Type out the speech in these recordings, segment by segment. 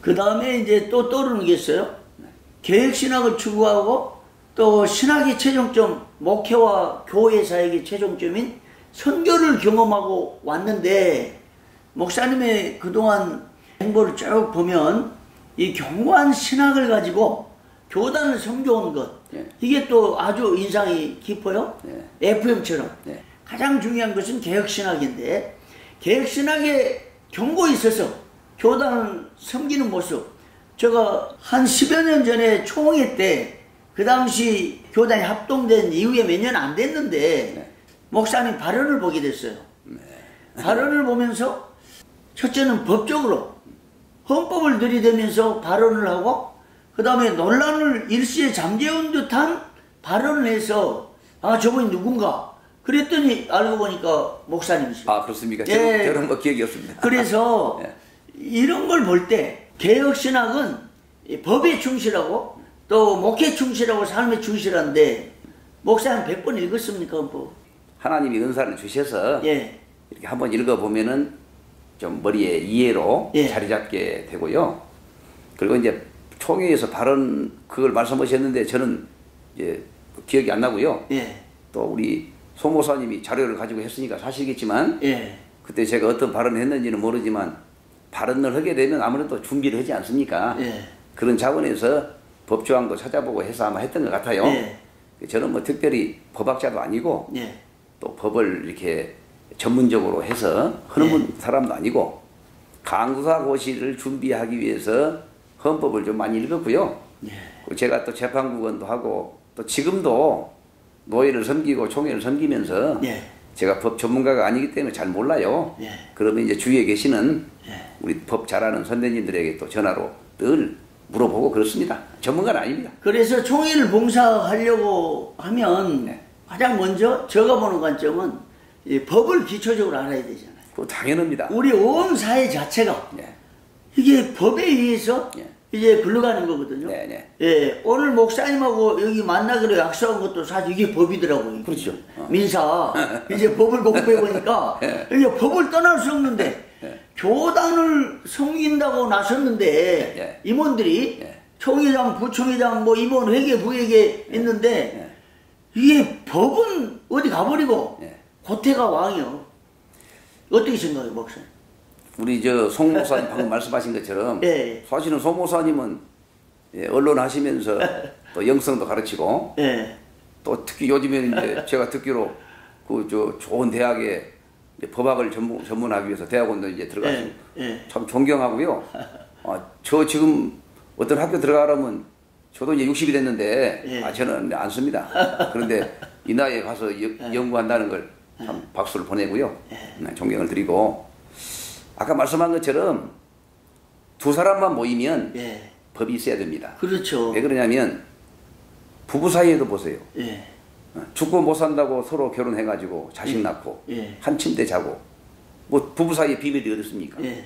그 다음에 이제 또 떠오르는 게 있어요. 개혁신학을 추구하고 또 신학의 최종점, 목회와 교회 사역의 최종점인 선교를 경험하고 왔는데, 목사님의 그동안 행보를 쭉 보면 이 견고한 신학을 가지고 교단을 섬겨온 것, 네. 이게 또 아주 인상이 깊어요. 네. FM처럼. 네. 가장 중요한 것은 개혁신학인데, 개혁신학에 견고히 있어서 교단을 섬기는 모습, 제가 한 10여 년 전에 총회 때, 그 당시 교단이 합동된 이후에 몇 년 안 됐는데 네. 목사님 발언을 보게 됐어요. 네. 발언을 보면서 첫째는 법적으로 헌법을 들이대면서 발언을 하고, 그 다음에 논란을 일시에 잠재운 듯한 발언을 해서, 아, 저분이 누군가 그랬더니 알고 보니까 목사님이시죠. 아, 그렇습니까? 예. 저는 뭐 기억이 없습니다. 그래서 예. 이런 걸 볼 때 개혁신학은 법에 충실하고 또 목회 충실하고 삶에 충실한데, 목사님 100번 읽었습니까? 뭐. 하나님이 은사를 주셔서 예. 이렇게 한번 읽어보면은 좀 머리에 이해로 예. 자리 잡게 되고요. 그리고 이제 총회에서 발언 그걸 말씀하셨는데 저는 이제 기억이 안 나고요. 예. 또 우리 소 목사님이 자료를 가지고 했으니까 사실이겠지만 예. 그때 제가 어떤 발언을 했는지는 모르지만 발언을 하게 되면 아무래도 준비를 하지 않습니까? 예. 그런 차원에서 법조항도 찾아보고 해서 아마 했던 것 같아요. 예. 저는 뭐 특별히 법학자도 아니고 예. 또 법을 이렇게 전문적으로 해서 하는 사람도 아니고 강사고시를 준비하기 위해서 헌법을 좀 많이 읽었고요. 예. 그리고 제가 또 재판국원도 하고 또 지금도 노예를 섬기고 총회를 섬기면서 예. 제가 법 전문가가 아니기 때문에 잘 몰라요. 예. 그러면 이제 주위에 계시는 예. 우리 법 잘하는 선배님들에게 또 전화로 늘 물어보고 그렇습니다. 전문가는 아닙니다. 그래서 총회를 봉사하려고 하면 네. 가장 먼저 제가 보는 관점은 이 법을 기초적으로 알아야 되잖아요. 그거 당연합니다. 우리 온 사회 자체가 네. 이게 법에 의해서 네. 이제 굴러가는 거거든요. 네, 네. 예, 오늘 목사님하고 여기 만나기로 약속한 것도 사실 이게 법이더라고요. 그렇죠. 민사. 이제 법을 공부해 보니까 네. 이게 법을 떠날 수 없는데 네. 교단을 섬긴다고 나섰는데 네. 임원들이 네. 총회장, 부총회장, 뭐 임원, 회계, 부회계 있는데 네. 이게 법은 어디 가버리고 네. 고태가 왕이요. 어떻게 생각해요, 목사님? 우리 저 송 목사님 방금 말씀하신 것처럼 예. 사실은 송 목사님은 언론 하시면서 또 영성도 가르치고 예. 또 특히 요즘에는 이제 제가 듣기로 그 저 좋은 대학에 이제 법학을 전문하기 위해서 대학원도 이제 들어가시고 예. 참 존경하고요. 저 지금 어떤 학교 들어가려면 저도 이제 60이 됐는데 예. 저는 안 씁니다. 그런데 이 나이에 가서 연구한다는 걸 참 박수를 보내고요. 존경을 드리고 아까 말씀한 것처럼 두 사람만 모이면 예. 법이 있어야 됩니다. 그렇죠. 왜 그러냐면 부부 사이에도 보세요. 예. 죽고 못 산다고 서로 결혼해가지고 자식 낳고 예. 한 침대 자고 뭐 부부 사이에 비밀이 어디 있습니까? 예.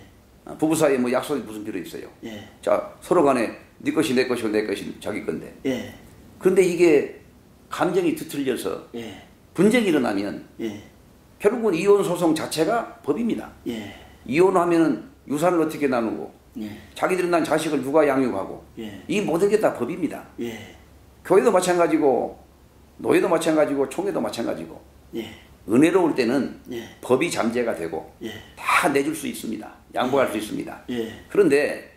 부부 사이에 뭐 약속이 무슨 필요 있어요? 예. 자 서로 간에 네 것이 내 것이고 내 것이 자기 건데. 예. 그런데 이게 감정이 뒤틀려서 예. 분쟁이 일어나면 예. 결국은 이혼 소송 자체가 법입니다. 예. 이혼하면은 유산을 어떻게 나누고 예. 자기들은 난 자식을 누가 양육하고 예. 이 모든 게 다 법입니다. 예. 교회도 마찬가지고 노예도 마찬가지고 총회도 마찬가지고 예. 은혜로울 때는 예. 법이 잠재가 되고 예. 다 내줄 수 있습니다. 양보할 수 있습니다. 예. 그런데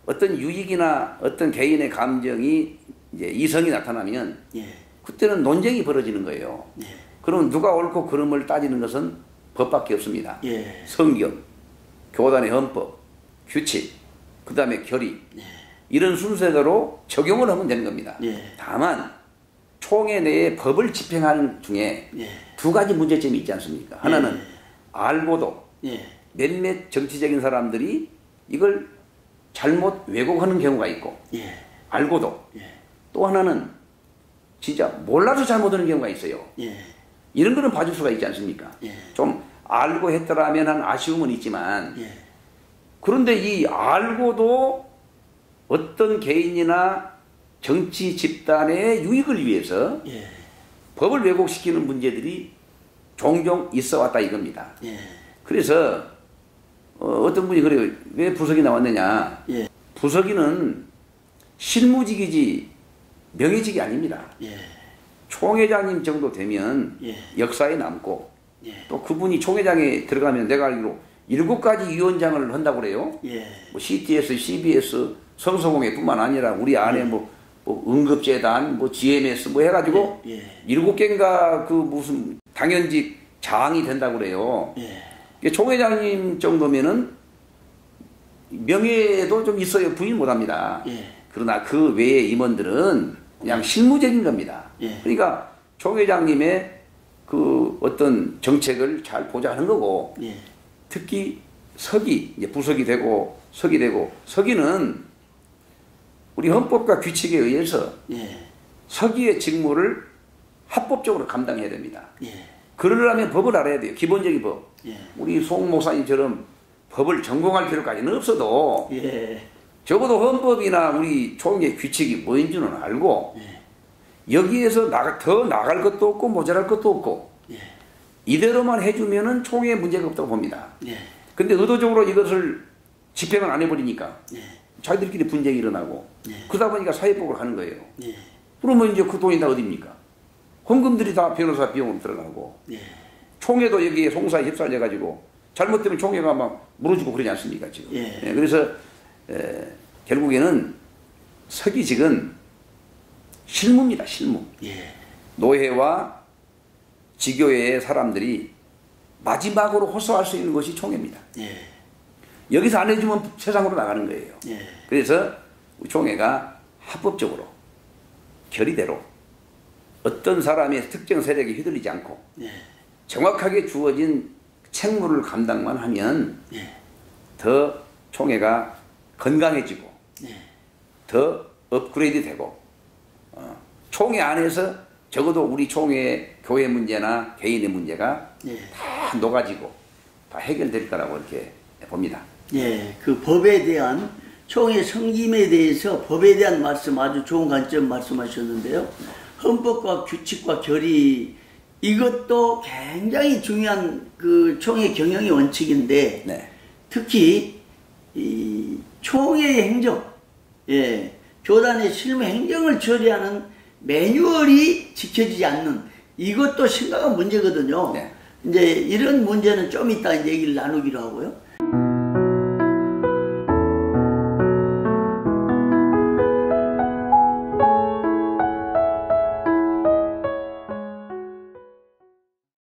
어떤 유익이나 어떤 개인의 감정이 이제 이성이 나타나면 예. 그때는 논쟁이 벌어지는 거예요. 예. 그럼 누가 옳고 그름을 따지는 것은 법밖에 없습니다. 예. 성경, 교단의 헌법, 규칙, 그 다음에 결의 이런 순서대로 적용을 하면 되는 겁니다. 예. 다만 총회 내에 법을 집행하는 중에 예. 두 가지 문제점이 있지 않습니까? 하나는 알고도 예. 몇몇 정치적인 사람들이 이걸 잘못 왜곡하는 경우가 있고 예. 알고도 예. 또 하나는 진짜 몰라서 잘못하는 경우가 있어요. 예. 이런 거는 봐줄 수가 있지 않습니까? 예. 좀 알고 했더라면 한 아쉬움은 있지만 예. 그런데 이 알고도 어떤 개인이나 정치 집단의 유익을 위해서 예. 법을 왜곡시키는 문제들이 종종 있어 왔다 이겁니다. 예. 그래서 어떤 분이 그래요. 왜 부석이 나왔느냐. 예. 부서기는 실무직이지 명예직이 아닙니다. 예. 총회장님 정도 되면 예. 역사에 남고 예. 또 그분이 총회장에 들어가면 내가 알기로 7가지 위원장을 한다고 그래요. 예. 뭐 CTS, CBS, 성서공회뿐만 아니라 우리 안에 뭐 응급재단, 뭐 GMS 뭐 해가지고 예. 7개인가 그 무슨 당연직 장이 된다고 그래요. 예. 총회장님 정도면은 명예도 좀 있어야 부인 못합니다. 예. 그러나 그 외의 임원들은 그냥 실무적인 겁니다. 예. 그러니까 총회장님의 그 어떤 정책을 잘 보좌하는 거고, 예. 특히 서기, 이제 부서기 되고 서기 되고, 서기는 우리 헌법과 규칙에 의해서 예. 서기의 직무를 합법적으로 감당해야 됩니다. 예. 그러려면 법을 알아야 돼요. 기본적인 법. 예. 우리 송 목사님처럼 법을 전공할 필요까지는 없어도 예. 적어도 헌법이나 우리 총회 규칙이 뭐인지는 알고 여기에서 더 나갈 것도 없고 모자랄 것도 없고 예. 이대로만 해주면은 총회에 문제가 없다고 봅니다. 예. 근데 의도적으로 이것을 집행을 안 해버리니까 예. 자기들끼리 분쟁이 일어나고 예. 그러다 보니까 사회법을 하는 거예요. 예. 그러면 이제 그 돈이 다 어딥니까? 헌금들이 다 변호사 비용으로 들어가고 예. 총회도 여기에 송사에 휩쓸려가지고 잘못되면 총회가 막 무너지고 그러지 않습니까 지금. 예. 그래서 결국에는 서기직은 실무입니다. 실무. 예. 노회와 지교회의 사람들이 마지막으로 호소할 수 있는 것이 총회입니다. 예. 여기서 안 해주면 세상으로 나가는 거예요. 예. 그래서 총회가 합법적으로 결의대로 어떤 사람의 특정 세력에 휘둘리지 않고 예. 정확하게 주어진 책무를 감당만 하면 예. 더 총회가 건강해지고 예. 더 업그레이드 되고 총회 안에서 적어도 우리 총회 교회 문제나 개인의 문제가 예. 다 녹아지고 다 해결될 거라고 이렇게 봅니다. 예. 그 법에 대한 총회 성김에 대해서 법에 대한 말씀 아주 좋은 관점 말씀하셨는데요. 헌법과 규칙과 결의 이것도 굉장히 중요한 그 총회 경영의 원칙인데 네. 특히 이 총회의 행정, 예, 교단의 실무 행정을 처리하는 매뉴얼이 지켜지지 않는 이것도 심각한 문제거든요. 네. 이제 이런 문제는 좀 이따 이제 얘기를 나누기로 하고요.